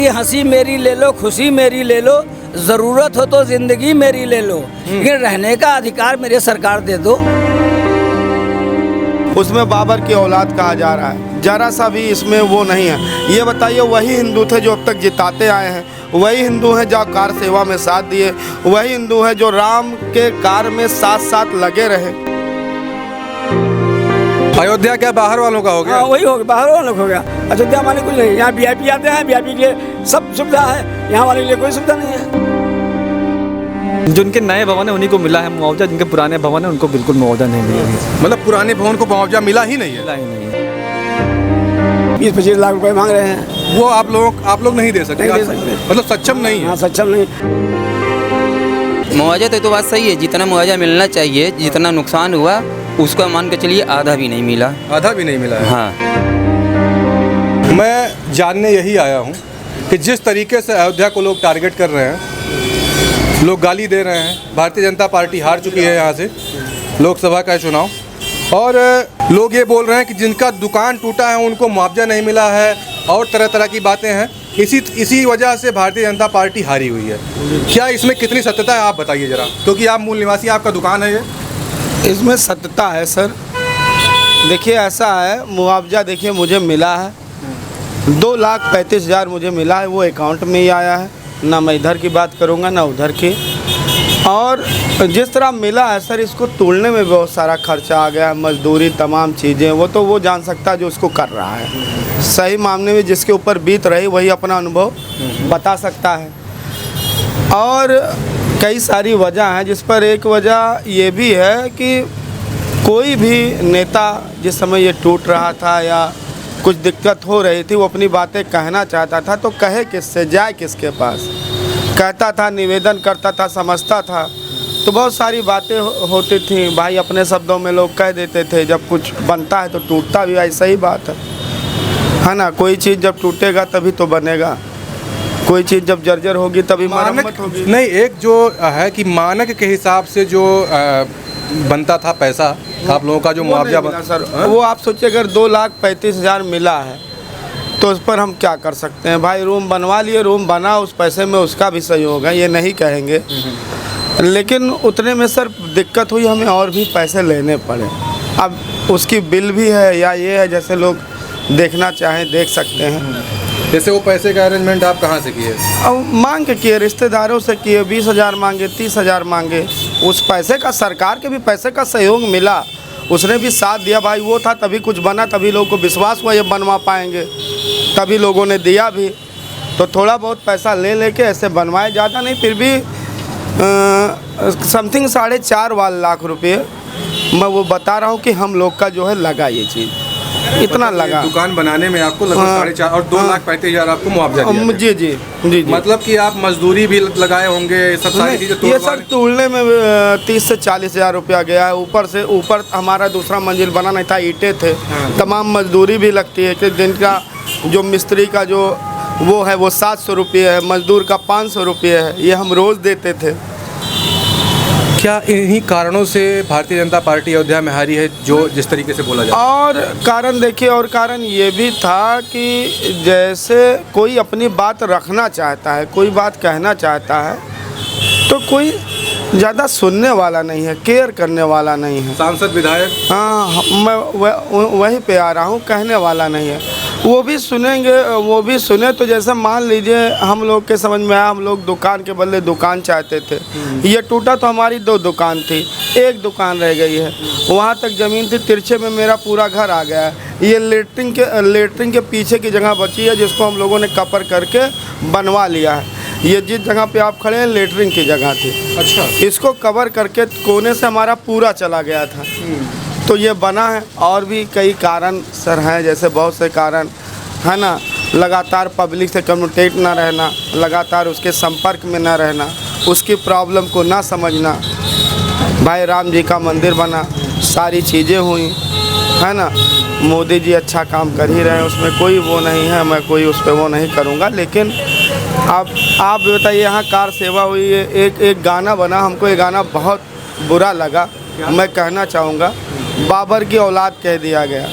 ये हंसी मेरी ले लो, खुशी मेरी ले लो, जरूरत हो तो जिंदगी मेरी ले लो, लेकिन रहने का अधिकार मेरे सरकार दे दो। उसमें बाबर की औलाद कहा जा रहा है, जरा सा भी इसमें वो नहीं है। ये बताइए, वही हिंदू थे जो अब तक जिताते आए हैं, वही हिंदू हैं जो कार सेवा में साथ दिए, वही हिंदू हैं जो राम के कार में साथ साथ लगे रहे। अयोध्या क्या बाहर वालों का हो गया? हाँ, वही हो गया, बाहर वालों का हो गया। अयोध्या वाले कुछ नहीं, यहाँ वीआईपी आते हैं, वीआईपी के लिए सब सुविधा है, यहाँ वाले के लिए कोई सुविधा नहीं है। जिनके नए भवन है उन्हीं को मिला है मुआवजा, जिनके पुराने भवन है उनको बिल्कुल मुआवजा नहीं मिला है। मतलब पुराने भवन को मुआवजा मिला ही नहीं है? मिला ही नहीं है। 20-25 लाख रुपए मांग रहे हैं। वो आप लोग नहीं दे सकते? नहीं दे सकते। मतलब सक्षम नहीं है? हाँ, सक्षम नहीं। मुआवजा तो बात सही है, जितना मुआवजा मिलना चाहिए, जितना नुकसान हुआ उसका मान के चलिए आधा भी नहीं मिला। आधा भी नहीं मिला है? हाँ। मैं जानने यही आया हूँ कि जिस तरीके से अयोध्या को लोग टारगेट कर रहे हैं, लोग गाली दे रहे हैं। भारतीय जनता पार्टी हार चुकी है यहाँ से लोकसभा का चुनाव, और लोग ये बोल रहे हैं कि जिनका दुकान टूटा है उनको मुआवजा नहीं मिला है, और तरह तरह की बातें हैं। इसी वजह से भारतीय जनता पार्टी हारी हुई है। क्या इसमें कितनी सत्यता है, आप बताइए ज़रा, क्योंकि आप मूल निवासी, आपका दुकान है ये। इसमें सत्यता है सर। देखिए ऐसा है, मुआवजा देखिए मुझे मिला है, 2,35,000 मुझे मिला है, वो अकाउंट में ही आया है। ना मैं इधर की बात करूँगा ना उधर की। और जिस तरह मिला है सर, इसको तोड़ने में बहुत सारा खर्चा आ गया, मजदूरी, तमाम चीज़ें, वो तो वो जान सकता है जो उसको कर रहा है। सही मामले में जिसके ऊपर बीत रही वही अपना अनुभव बता सकता है। और कई सारी वजह हैं, जिस पर एक वजह ये भी है कि कोई भी नेता जिस समय ये टूट रहा था या कुछ दिक्कत हो रही थी, वो अपनी बातें कहना चाहता था तो कहे किससे, जाए किसके पास? कहता था, निवेदन करता था, समझता था, तो बहुत सारी बातें होती थी। भाई अपने शब्दों में लोग कह देते थे, जब कुछ बनता है तो टूटता भी, ऐसा ही बात है ना। कोई चीज़ जब टूटेगा तभी तो बनेगा, कोई चीज़ जब जर्जर होगी तभी मरम्मत होगी। नहीं, एक जो है कि मानक के हिसाब से जो बनता था पैसा, आप लोगों का जो मुआवजा सर, वो आप सोचिए अगर 2,35,000 मिला है तो उस पर हम क्या कर सकते हैं? भाई रूम बनवा लिए, रूम बना, उस पैसे में उसका भी सहयोग है, ये नहीं कहेंगे, लेकिन उतने में सर दिक्कत हुई, हमें और भी पैसे लेने पड़े। अब उसकी बिल भी है, या ये है जैसे लोग देखना चाहें देख सकते हैं। जैसे वो पैसे का अरेंजमेंट आप कहाँ से किए? अब मांग के किए, रिश्तेदारों से किए, 20,000 मांगे, 30,000 मांगे। उस पैसे का, सरकार के भी पैसे का सहयोग मिला, उसने भी साथ दिया। भाई वो था तभी कुछ बना, तभी लोगों को विश्वास हुआ ये बनवा पाएंगे, तभी लोगों ने दिया भी। तो थोड़ा बहुत पैसा ले लेके ऐसे बनवाए, ज़्यादा नहीं, फिर भी समथिंग 4.5 लाख रुपये मैं वो बता रहा हूँ कि हम लोग का जो है लगा ये चीज़, इतना लगा। दुकान बनाने में आपको लगभग 4.5 और 2,35,000 आपको मुआवजा दिया गया। जी जी जी जी। मतलब कि आप मजदूरी भी लगाए होंगे, सब सारी चीज़ें? ये सर तोड़ने में 30 से 40,000 रुपया गया है। ऊपर हमारा दूसरा मंजिल बना नहीं था, ईंटें थे, तमाम मजदूरी भी लगती है कि दिन का जो मिस्त्री का जो वो है वो 700 रुपये है, मजदूर का 500 रुपये है, ये हम रोज़ देते थे। क्या इन्हीं कारणों से भारतीय जनता पार्टी अयोध्या में हारी है, जो जिस तरीके से बोला जाता है? और कारण देखिए, और कारण ये भी था कि जैसे कोई अपनी बात रखना चाहता है, कोई बात कहना चाहता है, तो कोई ज़्यादा सुनने वाला नहीं है, केयर करने वाला नहीं है। सांसद, विधायक? हाँ, मैं वहीं पे आ रहा हूँ, कहने वाला नहीं है। वो भी सुनेंगे, वो भी सुने तो जैसे मान लीजिए हम लोग के समझ में आया, हम लोग दुकान के बदले दुकान चाहते थे, ये टूटा तो हमारी 2 दुकान थी, 1 दुकान रह गई है। वहाँ तक ज़मीन थी, तिरछे में मेरा पूरा घर आ गया है। ये लेटरिन के पीछे की जगह बची है, जिसको हम लोगों ने कवर करके बनवा लिया है। ये जिस जगह पे आप खड़े हैं लेटरिन की जगह थी। अच्छा। इसको कवर करके कोने से हमारा पूरा चला गया था, तो ये बना है। और भी कई कारण सर हैं, जैसे बहुत से कारण है ना, लगातार पब्लिक से कम्युनिकेट ना रहना, लगातार उसके संपर्क में ना रहना, उसकी प्रॉब्लम को ना समझना। भाई राम जी का मंदिर बना, सारी चीज़ें हुई, है ना, मोदी जी अच्छा काम कर ही रहे हैं, उसमें कोई वो नहीं है, मैं कोई उस पर वो नहीं करूँगा। लेकिन आप बताइए, यहाँ कार सेवा हुई है, एक गाना बना, हमको ये गाना बहुत बुरा लगा, मैं कहना चाहूँगा, बाबर की औलाद कह दिया गया।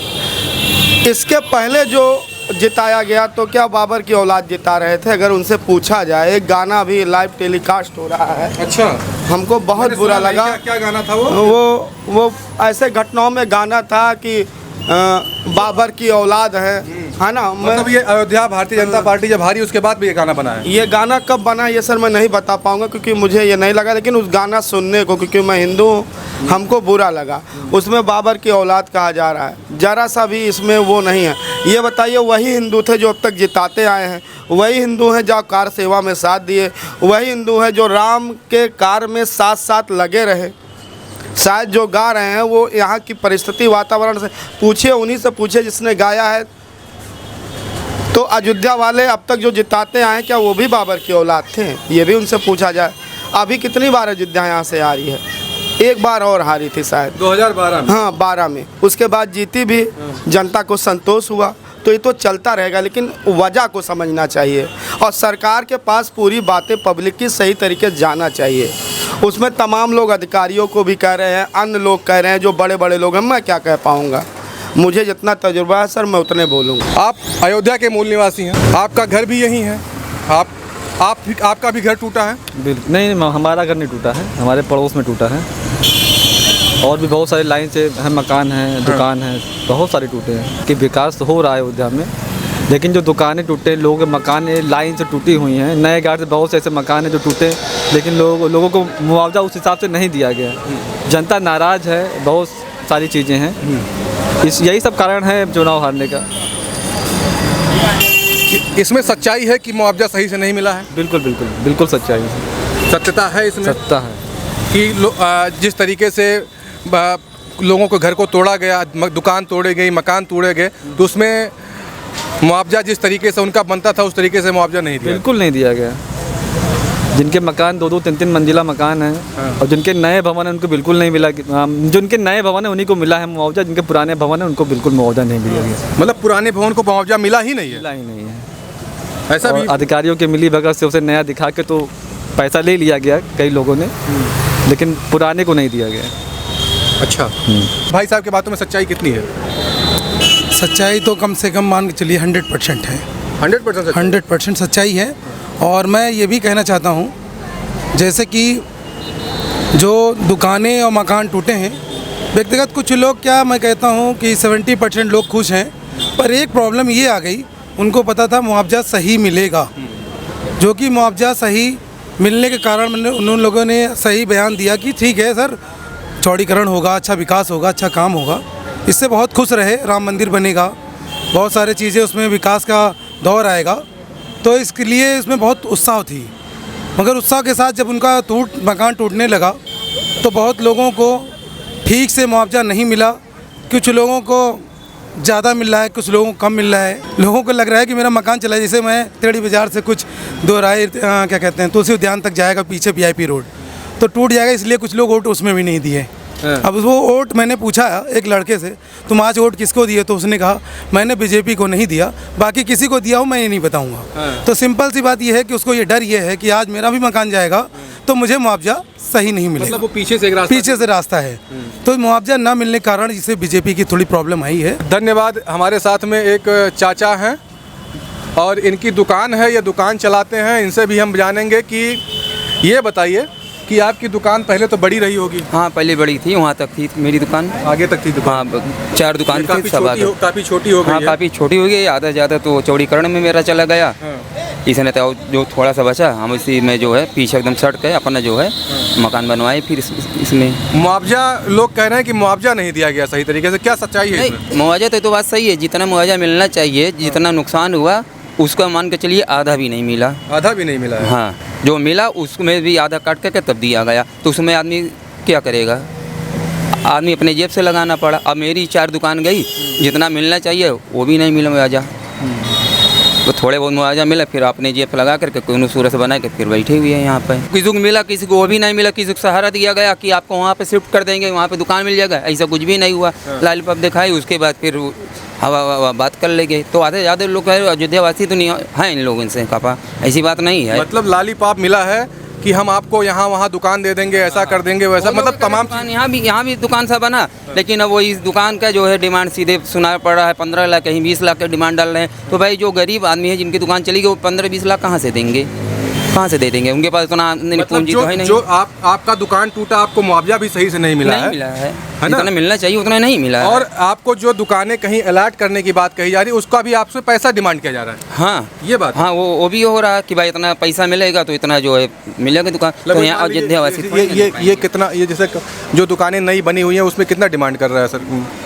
इसके पहले जो जिताया गया तो क्या बाबर की औलाद जिता रहे थे? अगर उनसे पूछा जाए, एक गाना भी लाइव टेलीकास्ट हो रहा है। अच्छा, हमको बहुत बुरा लगा। क्या गाना था वो? वो ऐसे घटनाओं में गाना था कि बाबर की औलाद है ना। मतलब ये अयोध्या भारतीय जनता पार्टी जब हारी उसके बाद भी ये गाना बना है? ये गाना कब बना ये सर मैं नहीं बता पाऊंगा, क्योंकि मुझे ये नहीं लगा, लेकिन उस गाना सुनने को, क्योंकि मैं हिंदू हूँ, हमको बुरा लगा। उसमें बाबर की औलाद कहा जा रहा है, जरा सा भी इसमें वो नहीं है। ये बताइए, वही हिंदू थे जो अब तक जिताते आए हैं, वही हिंदू हैं जो कार सेवा में साथ दिए, वही हिंदू हैं जो राम के कार्य में साथ साथ लगे रहे। शायद जो गा रहे हैं वो यहाँ की परिस्थिति वातावरण से पूछिए, उन्हीं से पूछिए जिसने गाया है। तो अयोध्या वाले अब तक जो जिताते आए, क्या वो भी बाबर की औलाद थे? ये भी उनसे पूछा जाए। अभी कितनी बार अयोध्या यहाँ से आ रही है? एक बार और हारी थी शायद 2012 में। हाँ, 12 में। उसके बाद जीती भी, जनता को संतोष हुआ। तो ये तो चलता रहेगा, लेकिन वजह को समझना चाहिए और सरकार के पास पूरी बातें पब्लिक की सही तरीके से जाना चाहिए। उसमें तमाम लोग अधिकारियों को भी कह रहे हैं, अन्य लोग कह रहे हैं, जो बड़े बड़े लोग हैं। मैं क्या कह पाऊँगा, मुझे जितना तजुर्बा है सर मैं उतने बोलूँगा। आप अयोध्या के मूल निवासी हैं, आपका घर भी यहीं है, आपका भी घर टूटा है? बिल्कुल नहीं, हमारा घर नहीं टूटा है, हमारे पड़ोस में टूटा है। और भी बहुत सारे लाइन से हैं, मकान हैं, दुकान हैं, बहुत सारे टूटे हैं। कि विकास तो हो रहा है अयोध्या में, लेकिन जो दुकानें टूटे, लोगों के मकान लाइन से टूटी हुई हैं। नए गाँव से बहुत से ऐसे मकान हैं जो टूटे, लेकिन लोगों को मुआवजा उस हिसाब से नहीं दिया गया। जनता नाराज़ है, बहुत सारी चीज़ें हैं। यही सब कारण है चुनाव हारने का। इसमें सच्चाई है कि मुआवजा सही से नहीं मिला है? बिल्कुल बिल्कुल बिल्कुल सच्चाई है। सत्यता है इसमें? सत्ता है कि जिस तरीके से लोगों को घर को तोड़ा गया, दुकान तोड़े गई, मकान तोड़े गए, तो उसमें मुआवजा जिस तरीके से उनका बनता था उस तरीके से मुआवजा नहीं दिया? बिल्कुल नहीं दिया गया। जिनके मकान 2-2, 3-3 मंजिला मकान हैं और जिनके नए भवन हैं उनको बिल्कुल नहीं मिला। जिनके नए भवन हैं उन्हीं को मिला है मुआवजा, जिनके पुराने भवन हैं उनको बिल्कुल मुआवजा नहीं मिला गया। मतलब पुराने भवन को मुआवजा मिला ही नहीं है? मिला ही नहीं है। ऐसा भी अधिकारियों के मिली भगत से उसे नया दिखा के तो पैसा ले लिया गया कई लोगों ने, लेकिन पुराने को नहीं दिया गया। अच्छा, भाई साहब की बातों में सच्चाई कितनी है? सच्चाई तो कम से कम मान के चलिए 100% है। 100% 100% सच्चाई है। और मैं ये भी कहना चाहता हूँ, जैसे कि जो दुकानें और मकान टूटे हैं, व्यक्तिगत कुछ लोग, क्या मैं कहता हूँ कि 70% लोग खुश हैं, पर एक प्रॉब्लम ये आ गई, उनको पता था मुआवजा सही मिलेगा, जो कि मुआवजा सही मिलने के कारण उन लोगों ने सही बयान दिया कि ठीक है सर, चौड़ीकरण होगा, अच्छा विकास होगा, अच्छा काम होगा। इससे बहुत खुश रहे, राम मंदिर बनेगा, बहुत सारे चीज़ें उसमें विकास का दौर आएगा, तो इसके लिए इसमें बहुत उत्साह थी। मगर उत्साह के साथ जब उनका मकान टूटने लगा तो बहुत लोगों को ठीक से मुआवजा नहीं मिला। कुछ लोगों को ज़्यादा मिल रहा है, कुछ लोगों को कम मिल रहा है। लोगों को लग रहा है कि मेरा मकान चला, जैसे मैं तेड़ी बाज़ार से कुछ क्या कहते हैं, तुलसी उद्यान तक जाएगा, पीछे VIP रोड, तो टूट जाएगा, इसलिए कुछ लोग वोट उसमें भी नहीं दिए। अब वो वोट मैंने पूछा एक लड़के से, तुम आज वोट किसको दिए? तो उसने कहा मैंने BJP को नहीं दिया, बाकी किसी को दिया हो मैं ये नहीं बताऊंगा। तो सिंपल सी बात ये है कि उसको ये डर ये है कि आज मेरा भी मकान जाएगा तो मुझे मुआवजा सही नहीं मिलेगा। मतलब वो पीछे से रास्ता है, तो मुआवजा ना मिलने के कारण जिससे BJP की थोड़ी प्रॉब्लम आई है। धन्यवाद। हमारे साथ में एक चाचा हैं और इनकी दुकान है, ये दुकान चलाते हैं। इनसे भी हम जानेंगे कि ये बताइए कि आपकी दुकान पहले तो बड़ी रही होगी? हाँ, पहले बड़ी थी, वहाँ तक थी मेरी दुकान। आगे तक थी दुकान? हाँ, 4 दुकान थी, सब आगे। काफ़ी छोटी हो गई? हाँ, काफ़ी छोटी हो गई, आधा ज़्यादा तो चौड़ीकरण में मेरा चला गया। इसने तो जो थोड़ा सा बचा, हम इसी में जो है पीछे एकदम सट के अपना जो है मकान बनवाए। फिर इसमें मुआवजा, लोग कह रहे हैं कि मुआवजा नहीं दिया गया सही तरीके से, क्या सच्चाई है? नहीं, मुआवजा तो बात सही है, जितना मुआवजा मिलना चाहिए, जितना नुकसान हुआ उसका मान के चलिए आधा भी नहीं मिला। आधा भी नहीं मिला है? हाँ, जो मिला उसमें भी आधा काट करके तब दिया गया, तो उसमें आदमी क्या करेगा? आदमी अपने जेब से लगाना पड़ा। अब मेरी 4 दुकान गई, जितना मिलना चाहिए वो भी नहीं मिला मुआवजा। तो थोड़े बहुत मुआवजा मिला, फिर अपने जेब लगा करके कोई सूरत बना के फिर बैठे हुए हैं यहाँ पे। किसी को मिला, किसी को वो भी नहीं मिला। किसी को सहारा दिया गया कि आपको वहाँ पे शिफ्ट कर देंगे, वहाँ पे दुकान मिल जाएगा, ऐसा कुछ भी नहीं हुआ। लालपप दिखाई, उसके बाद फिर हवा बात कर ले गए। तो आधे ज़्यादा लोग अयोध्या वासी तो नहीं हैं इन लोगों से कापा, ऐसी बात नहीं है। मतलब लालीपाप मिला है, कि हम आपको यहाँ वहाँ दुकान दे देंगे, ऐसा कर देंगे, वैसा, मतलब तमाम दुकान यहाँ भी दुकान सा बना, लेकिन अब वो इस दुकान का जो है डिमांड सीधे सुना पड़ रहा है 15 लाख, कहीं 20 लाख का डिमांड डाल रहे हैं। तो भाई जो गरीब आदमी है जिनकी दुकान चली गई वो 15-20 लाख कहाँ से देंगे, कहाँ से दे देंगे? उनके पास इतना पूंजी तो है नहीं। जो आपका दुकान टूटा, आपको मुआवजा भी सही से नहीं मिला है, मिला है ना? जितना मिलना चाहिए उतना नहीं मिला है। और आपको जो दुकानें कहीं अलॉट करने की बात कही जा रही है, उसका भी आपसे पैसा डिमांड किया जा रहा है। हाँ ये बात, हाँ, वो भी हो रहा है कि भाई इतना पैसा मिलेगा तो इतना जो है मिलेगा दुकान। तो यहाँ अयोध्यावासी ये कितना, ये जैसे जो दुकानें नई बनी हुई हैं उसमें कितना डिमांड कर रहा है सर?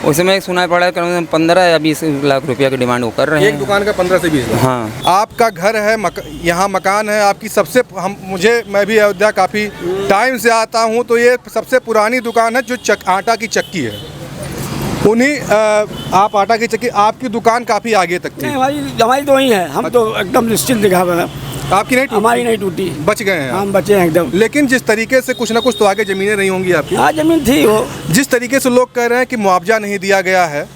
उसमें सुना पड़ा है कम 15 या 20 लाख रुपया की डिमांड वो कर रहे हैं। एक दुकान का 15 से 20 लाख। हाँ, आपका घर है, यहाँ मकान है आपकी, सबसे मैं भी अयोध्या काफ़ी टाइम से आता हूँ, तो ये सबसे पुरानी दुकान है जो आटा की चक्की है। आप आटा की चक्की, आपकी दुकान काफ़ी आगे तक थी। हमारी तो वही है, हम तो एकदम निश्चिंत दिखा हुआ है। आपकी नहीं? हमारी नहीं टूटी, बच गए हैं आप। हम बचे हैं एकदम। लेकिन जिस तरीके से कुछ ना कुछ तो आगे ज़मीनें रही होंगी आपकी। हाँ, जमीन थी वो। जिस तरीके से लोग कह रहे हैं कि मुआवजा नहीं दिया गया है,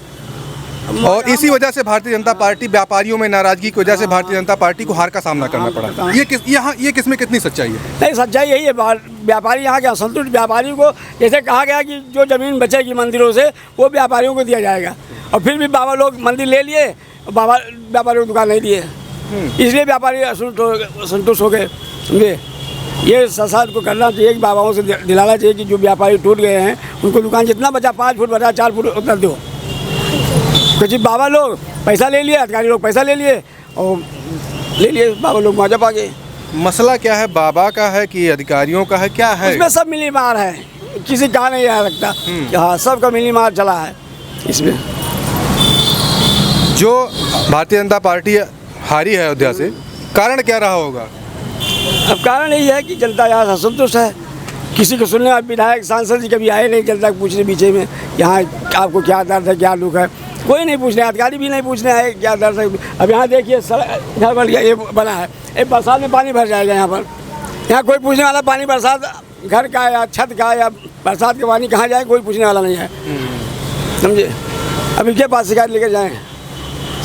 और इसी वजह से भारतीय जनता पार्टी, व्यापारियों में नाराजगी की वजह से भारतीय जनता पार्टी को हार का सामना करना पड़ा। ये किसमें कितनी सच्चाई है? नहीं, सच्चाई यही है, व्यापारी यहाँ के असंतुष्ट व्यापारी को जैसे कहा गया कि जो ज़मीन बचेगी मंदिरों से वो व्यापारियों को दिया जाएगा, और फिर भी बाबा लोग मंदिर ले लिए, बाबा व्यापारियों को दुकान नहीं दिए, इसलिए व्यापारी असंतुष्ट हो गए। समझे? ये सरकार को करना चाहिए कि बाबाओं से दिलाना चाहिए कि जो व्यापारी टूट गए हैं उनको दुकान जितना बचा, 5 फुट बचा, 4 फुट उतना दो। कुछ बाबा लोग पैसा ले लिए, अधिकारी लोग पैसा ले लिए और ले लिए, बाबा लोग मुआवजा पा गए। मसला क्या है, बाबा का है कि अधिकारियों का है, क्या है? इसमें सब मिली मार है, किसी का नहीं आ लगता। हाँ, सबका मिली मार चला है इसमें। जो भारतीय जनता पार्टी हारी है अयोध्या से, कारण क्या रहा होगा? अब कारण यही है कि जनता यहाँ असंतुष्ट है, किसी को सुनने, विधायक सांसद जी कभी आए नहीं जनता को पूछने पीछे में यहाँ आपको क्या दर्द है, क्या दुख है, कोई नहीं पूछने, अधिकारी भी नहीं पूछने आए क्या दर्द है। अब यहाँ देखिए सड़क घर बन गया, ये बना है, एक बरसात में पानी भर जाएगा यहाँ पर, यहाँ कोई पूछने वाला पानी बरसात घर का या छत का या बरसात का पानी कहाँ जाए, कोई पूछने वाला नहीं है। समझे? अब इनके पास शिकायत लेकर जाएँ,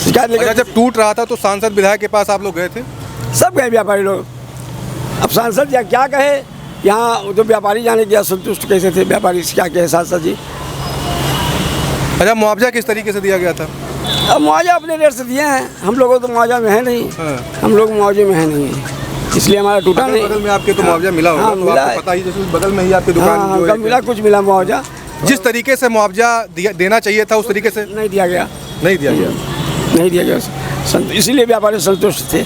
शिकायत लेकर। जब टूट रहा था तो सांसद विधायक के पास आप लोग गए थे? सब गए व्यापारी लोग। अब सांसद या क्या कहे, यहाँ तो व्यापारी जाने की असंतुष्ट कैसे थे व्यापारी, क्या कहे सांसद जी। अच्छा, मुआवजा किस तरीके से दिया गया था? अब मुआवजा अपने रेट से दिए हैं, हम लोगों तो मुआवजा में है नहीं। हम लोग मुआवजे में है नहीं, इसलिए हमारा टूटा नहीं। बगल में आपके तो मुआवजा मिला होगा। हाँ, तो मिला आपको पता ही, जैसे बगल में ही आपकी दुकान जो है, मिला, कुछ मिला मुआवजा। जिस तरीके से मुआवजा देना चाहिए था उस तरीके से नहीं दिया गया, नहीं दिया गया, नहीं दिया गया, इसीलिए व्यापारी संतुष्ट थे।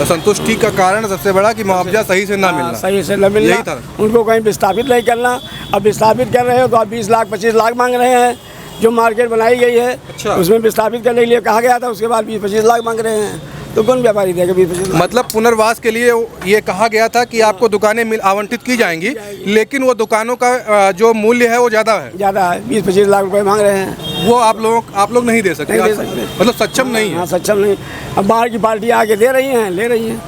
असंतुष्टि का कारण सबसे बड़ा कि मुआवजा सही से ना मिलना, सही से न मिलना, यही था। उनको कहीं विस्थापित नहीं करना। अब विस्थापित कर रहे हो तो आप 20 लाख 25 लाख मांग रहे हैं, जो मार्केट बनाई गई है। अच्छा। उसमें विस्थापित करने के लिए कहा गया था, उसके बाद 20-25 लाख मांग रहे हैं, तो कौन व्यापारी देगा 20-25 लाख? मतलब पुनर्वास के लिए ये कहा गया था कि आपको दुकानें आवंटित की जाएंगी, लेकिन वो दुकानों का जो मूल्य है वो ज़्यादा है, 20-25 लाख रुपए मांग रहे हैं। वो आप लोग नहीं दे सकते, नहीं दे सकते। मतलब सक्षम नहीं है। हाँ, सक्षम नहीं। अब बाहर की पार्टी आके दे रही हैं, ले रही हैं।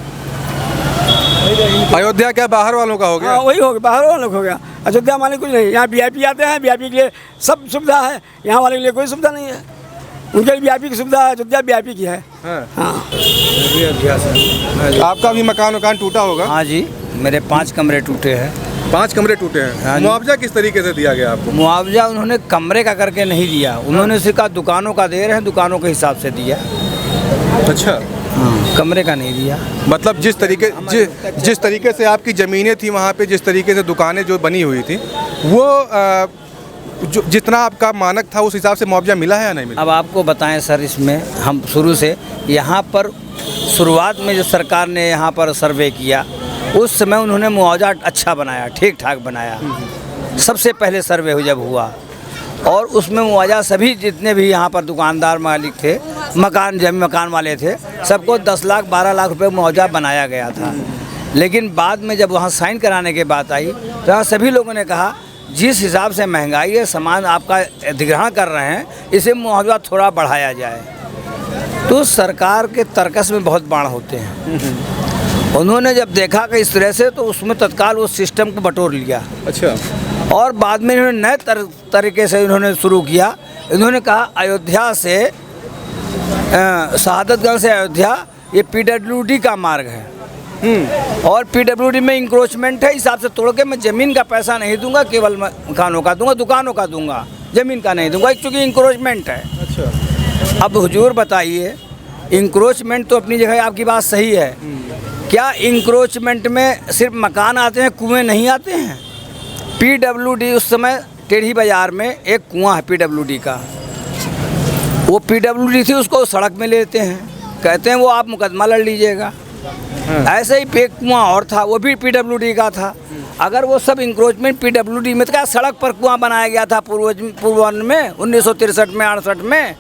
अयोध्या क्या बाहर वालों का हो गया? हाँ, वही हो गया, बाहर वालों का हो गया। अयोध्या माने कुछ नहीं, यहाँ VIP आते हैं, VIP के लिए सब सुविधा है, यहाँ वाले के लिए कोई सुविधा नहीं है। उनके लिए VIP की सुविधा है, अयोध्या VIP की है। हाँ। आपका भी मकान टूटा होगा? हाँ जी, मेरे 5 कमरे टूटे हैं। 5 कमरे टूटे हैं। मुआवजा किस तरीके से दिया गया आपको? मुआवजा उन्होंने कमरे का करके नहीं दिया, उन्होंने सिर्फ दुकानों का दे रहे हैं, दुकानों के हिसाब से दिया। अच्छा, कमरे का नहीं दिया। मतलब जिस तरीके से आपकी ज़मीनें थी वहाँ पे, जिस तरीके से दुकानें जो बनी हुई थी, वो जो जितना आपका मानक था उस हिसाब से मुआवजा मिला है या नहीं मिला? अब आपको बताएं सर, इसमें हम शुरू से यहाँ पर शुरुआत में जो सरकार ने यहाँ पर सर्वे किया उस समय उन्होंने मुआवजा अच्छा बनाया, ठीक ठाक बनाया। सबसे पहले सर्वे जब हुआ और उसमें मुआवजा सभी जितने भी यहाँ पर दुकानदार मालिक थे, मकान वाले थे, सबको 10 लाख 12 लाख रुपए मुआवजा बनाया गया था। लेकिन बाद में जब वहाँ साइन कराने की बात आई तो यहाँ सभी लोगों ने कहा जिस हिसाब से महंगाई है, सामान आपका अधिग्रहण कर रहे हैं, इसे मुआवजा थोड़ा बढ़ाया जाए। तो सरकार के तर्कस में बहुत बाण होते हैं। उन्होंने जब देखा कि इस तरह से, तो उसमें तत्काल उस सिस्टम को बटोर लिया। अच्छा। और बाद में इन्होंने नए तरीके से इन्होंने शुरू किया। इन्होंने कहा अयोध्या से शहादतगंज से अयोध्या ये PWD का मार्ग है, और पीडब्ल्यूडी में इंक्रोचमेंट है, हिसाब से तोड़ के मैं ज़मीन का पैसा नहीं दूंगा, केवल मकानों का दूंगा, दुकानों का दूंगा, ज़मीन का नहीं दूंगा, क्योंकि इंक्रोचमेंट है। अच्छा। अब हुजूर बताइए, इंक्रोचमेंट तो अपनी जगह आपकी बात सही है, क्या इंक्रोचमेंट में सिर्फ मकान आते हैं, कुएं नहीं आते हैं? पीडब्ल्यूडी उस समय टेढ़ी बाज़ार में एक कुआं है पीडब्ल्यूडी का, वो पीडब्ल्यूडी थी, उसको सड़क में लेते हैं, कहते हैं वो आप मुकदमा लड़ लीजिएगा। ऐसे ही एक कुआं और था, वो भी पीडब्ल्यूडी का था। अगर वो सब इंक्रोचमेंट पीडब्ल्यूडी में, तो क्या सड़क पर कुआं बनाया गया था पूर्व में 1963 में 68 में,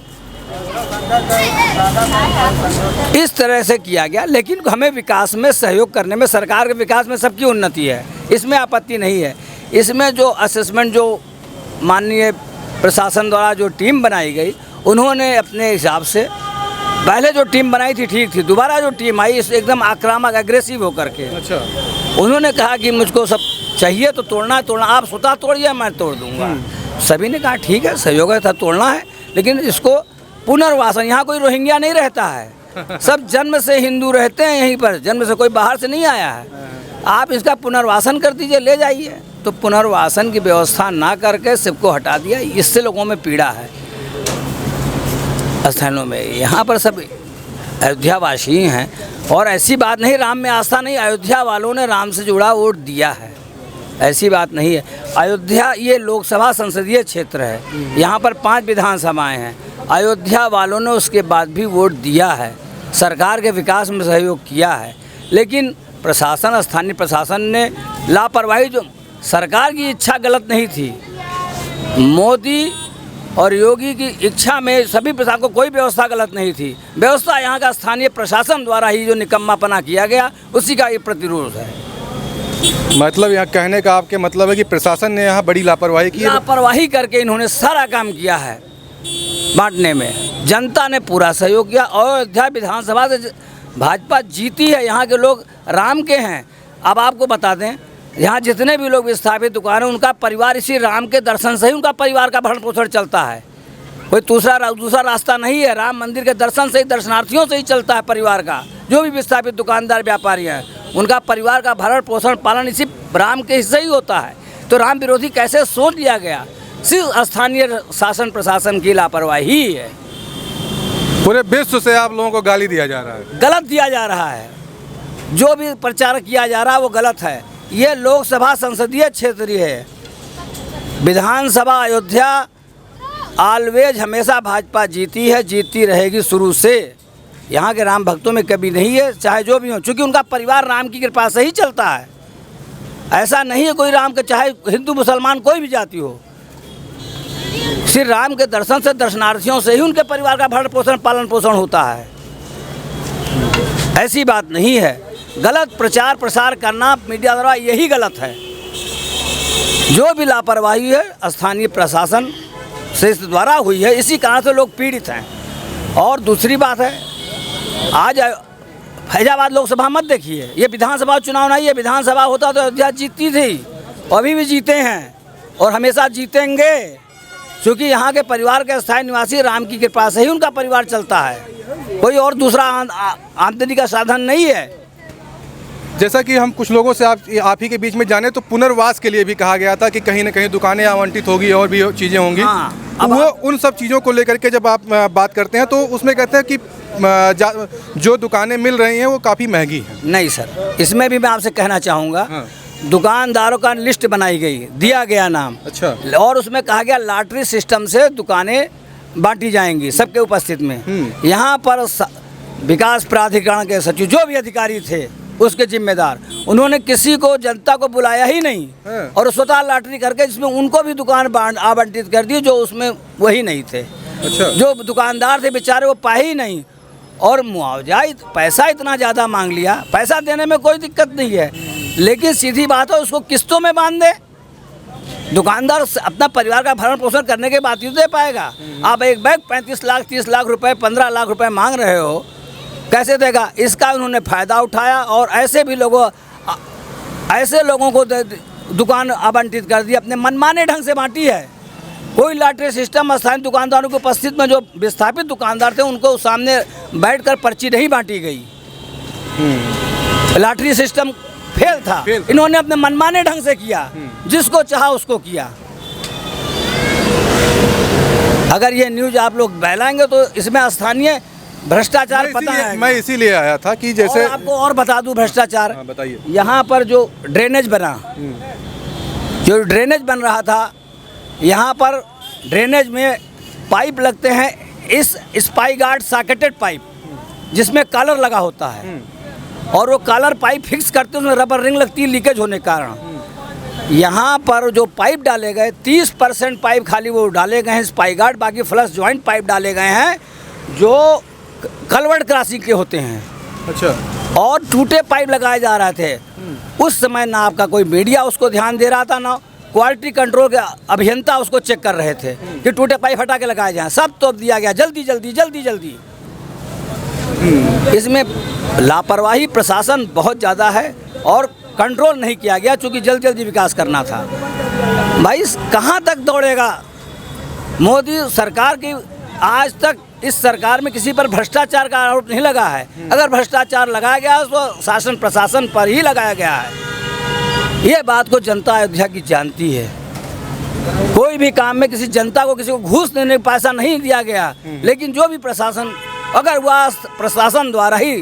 इस तरह से किया गया। लेकिन हमें विकास में सहयोग करने में, सरकार के विकास में सबकी उन्नति है, इसमें आपत्ति नहीं है। इसमें जो असेसमेंट जो माननीय प्रशासन द्वारा जो टीम बनाई गई, उन्होंने अपने हिसाब से, पहले जो टीम बनाई थी ठीक थी, दोबारा जो टीम आई इस एकदम आक्रामक एग्रेसिव होकर के, अच्छा। उन्होंने कहा कि मुझको सब चाहिए तो तोड़ना है, तोड़ना, आप स्वतः तोड़िए, मैं तोड़ दूंगा। सभी ने कहा ठीक है, सहयोग था, तोड़ना है, लेकिन इसको पुनर्वासन, यहाँ कोई रोहिंग्या नहीं रहता है, सब जन्म से हिंदू रहते हैं यहीं पर, जन्म से कोई बाहर से नहीं आया है, आप इसका पुनर्वासन कर दीजिए, ले जाइए। तो पुनर्वासन की व्यवस्था ना करके सबको हटा दिया, इससे लोगों में पीड़ा है स्थानों में। यहाँ पर सब अयोध्यावासी हैं, और ऐसी बात नहीं राम में आस्था नहीं, अयोध्या वालों ने राम से जुड़ा वोट दिया है, ऐसी बात नहीं है। अयोध्या ये लोकसभा संसदीय क्षेत्र है, यहाँ पर 5 विधानसभाएं हैं, अयोध्या वालों ने उसके बाद भी वोट दिया है, सरकार के विकास में सहयोग किया है। लेकिन प्रशासन, स्थानीय प्रशासन ने लापरवाही, जो सरकार की इच्छा गलत नहीं थी, मोदी और योगी की इच्छा में सभी प्रशासन को कोई व्यवस्था गलत नहीं थी, व्यवस्था यहाँ का स्थानीय प्रशासन द्वारा ही जो निकम्मापना किया गया, उसी का ये प्रतिरोध है। मतलब यहाँ कहने का आपके मतलब है कि प्रशासन ने यहाँ बड़ी लापरवाही की है? लापरवाही करके इन्होंने सारा काम किया है बांटने में, जनता ने पूरा सहयोग किया, और अयोध्या विधानसभा से भाजपा जीती है, यहाँ के लोग राम के हैं। अब आपको बता दें, यहाँ जितने भी लोग विस्थापित दुकान हैं, उनका परिवार इसी राम के दर्शन से ही उनका परिवार का भरण पोषण चलता है, कोई दूसरा रास्ता नहीं है। राम मंदिर के दर्शन से ही, दर्शनार्थियों से ही चलता है परिवार का। जो भी विस्थापित दुकानदार व्यापारी हैं, उनका परिवार का भरण पोषण पालन इसी राम के हिस्से ही होता है। तो राम विरोधी कैसे सोच लिया गया? सिर्फ स्थानीय शासन प्रशासन की लापरवाही है। पूरे विश्व से आप लोगों को गाली दिया जा रहा है? गलत दिया जा रहा है, जो भी प्रचार किया जा रहा है वो गलत है। ये लोकसभा संसदीय क्षेत्र है, विधानसभा अयोध्या ऑलवेज हमेशा भाजपा जीती है, जीतती रहेगी शुरू से। यहाँ के राम भक्तों में कभी नहीं है, चाहे जो भी हो, क्योंकि उनका परिवार राम की कृपा से ही चलता है। ऐसा नहीं है कोई राम के, चाहे हिंदू मुसलमान कोई भी जाति हो, श्री राम के दर्शन से, दर्शनार्थियों से ही उनके परिवार का भरण पोषण पालन पोषण होता है। ऐसी बात नहीं है। गलत प्रचार प्रसार करना मीडिया द्वारा यही गलत है। जो भी लापरवाही है स्थानीय प्रशासन से इस द्वारा हुई है, इसी कारण से लोग पीड़ित हैं। और दूसरी बात है, आज फैजाबाद लोकसभा मत देखिए, ये विधानसभा चुनाव नहीं है। विधानसभा होता तो अयोध्या जीतती थी, अभी भी जीते हैं और हमेशा जीतेंगे, क्योंकि यहाँ के परिवार के स्थायी निवासी राम की कृपा से ही उनका परिवार चलता है, कोई और दूसरा आमदनी का साधन नहीं है। जैसा कि हम कुछ लोगों से आप ही के बीच में जाने, तो पुनर्वास के लिए भी कहा गया था कि कहीं न कहीं दुकानें आवंटित होगी और भी चीज़ें होंगी। हाँ, अब वो उन सब चीज़ों को लेकर के जब आप बात करते हैं, तो उसमें कहते हैं कि जो दुकानें मिल रही हैं वो काफ़ी महंगी हैं। नहीं सर, इसमें भी मैं आपसे कहना चाहूँगा, हाँ। दुकानदारों का लिस्ट बनाई गई, दिया गया नाम, अच्छा, और उसमें कहा गया लॉटरी सिस्टम से दुकानें बांटी जाएंगी सबके उपस्थित में। यहाँ पर विकास प्राधिकरण के सचिव जो भी अधिकारी थे, उसके जिम्मेदार, उन्होंने किसी को, जनता को बुलाया ही नहीं, और स्वतः लॉटरी करके जिसमें उनको भी दुकान आवंटित कर दी जो उसमें वही नहीं थे। अच्छा। जो दुकानदार थे बेचारे वो पाए ही नहीं, और मुआवजा पैसा इतना ज़्यादा मांग लिया। पैसा देने में कोई दिक्कत नहीं है, लेकिन सीधी बात है उसको किस्तों में बांध दे। दुकानदार अपना परिवार का भरण पोषण करने के बाद ही दे पाएगा। आप एक बैग 35 लाख 30 लाख रुपए 15 लाख रुपए मांग रहे हो, कैसे देगा? इसका उन्होंने फ़ायदा उठाया और ऐसे लोगों को दुकान आवंटित कर दी, अपने मनमाने ढंग से बांटी है। कोई लॉटरी सिस्टम स्थानीय दुकानदारों के उपस्थित में जो विस्थापित दुकानदार थे उनको सामने बैठकर पर्ची नहीं बांटी गई। लॉटरी सिस्टम फेल था। फेल था। इन्होंने अपने मनमाने ढंग से किया, जिसको चाहा उसको किया। अगर ये न्यूज़ आप लोग फैलाएंगे तो इसमें स्थानीय भ्रष्टाचार पता है। मैं इसीलिए आया था कि जैसे और आपको और बता दूं भ्रष्टाचार। हाँ, बताइए। यहाँ पर जो ड्रेनेज बना, जो ड्रेनेज बन रहा था, यहाँ पर ड्रेनेज में पाइप लगते हैं, इस स्पाई गार्ड सॉकेटेड पाइप जिसमें कॉलर लगा होता है, और वो कॉलर पाइप फिक्स करते हैं, उसमें रबर रिंग लगती है लीकेज होने के कारण। यहाँ पर जो पाइप डाले गए 30% पाइप खाली वो डाले गए हैं स्पाई गार्ड, बाकी फ्लश जॉइंट पाइप डाले गए हैं जो कलवर्ट क्रॉसिंग के होते हैं। अच्छा। और टूटे पाइप लगाए जा रहे थे। उस समय ना आपका कोई मीडिया उसको ध्यान दे रहा था, ना क्वालिटी कंट्रोल के अभियंता उसको चेक कर रहे थे कि टूटे पाइप हटा के लगाए जाएं। सब तोप दिया गया जल्दी जल्दी जल्दी जल्दी। इसमें लापरवाही प्रशासन बहुत ज़्यादा है और कंट्रोल नहीं किया गया, चूँकि जल्दी जल्दी विकास करना था। भाई कहाँ तक दौड़ेगा मोदी सरकार की? आज तक इस सरकार में किसी पर भ्रष्टाचार का आरोप नहीं लगा है। अगर भ्रष्टाचार लगाया गया तो शासन प्रशासन पर ही लगाया गया है। ये बात को जनता अयोध्या की जानती है। कोई भी काम में किसी जनता को किसी को घूस देने का पैसा नहीं दिया गया, लेकिन जो भी प्रशासन, अगर वह प्रशासन द्वारा ही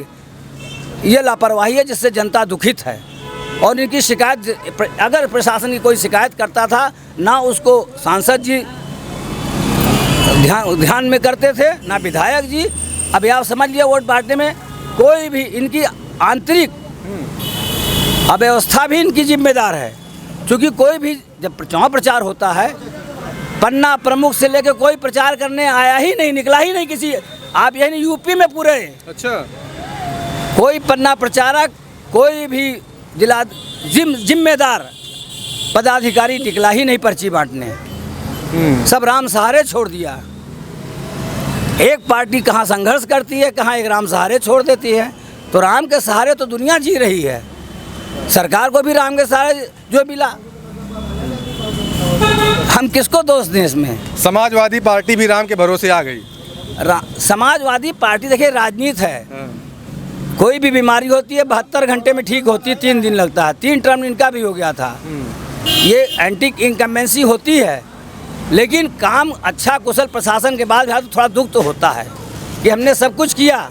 ये लापरवाही है जिससे जनता दुखित है। और इनकी शिकायत, अगर प्रशासन की कोई शिकायत करता था ना उसको सांसद जी ध्यान में करते थे, ना विधायक जी। अभी आप समझ लिया वोट बांटने में कोई भी इनकी आंतरिक अव्यवस्था भी इनकी जिम्मेदार है। क्योंकि कोई भी जब चुनाव प्रचार होता है, पन्ना प्रमुख से लेकर कोई प्रचार करने आया ही नहीं, निकला ही नहीं किसी। आप यही यूपी में पूरे, अच्छा, कोई पन्ना प्रचारक, कोई भी जिला जिम्मेदार पदाधिकारी निकला ही नहीं पर्ची बांटने। सब राम सहारे छोड़ दिया। एक पार्टी कहाँ संघर्ष करती है, कहाँ एक राम सहारे छोड़ देती है। तो राम के सहारे तो दुनिया जी रही है। सरकार को भी राम के सहारे जो मिला, हम किसको दोष दें इसमें? समाजवादी पार्टी भी राम के भरोसे आ गई। समाजवादी पार्टी देखिए राजनीति है। कोई भी बीमारी होती है 72 घंटे में ठीक होती है, 3 दिन लगता है। 3 टर्म इनका भी हो गया था। ये एंटी इनकम्बेंसी होती है, लेकिन काम अच्छा कुशल प्रशासन के बाद तो थोड़ा दुख तो होता है कि हमने सब कुछ किया।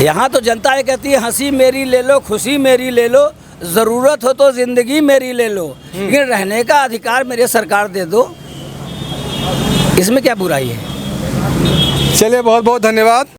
यहाँ तो जनता ये कहती है हंसी मेरी ले लो, खुशी मेरी ले लो, ज़रूरत हो तो ज़िंदगी मेरी ले लो, लेकिन रहने का अधिकार मेरे सरकार दे दो। इसमें क्या बुराई है? चलिए, बहुत बहुत धन्यवाद।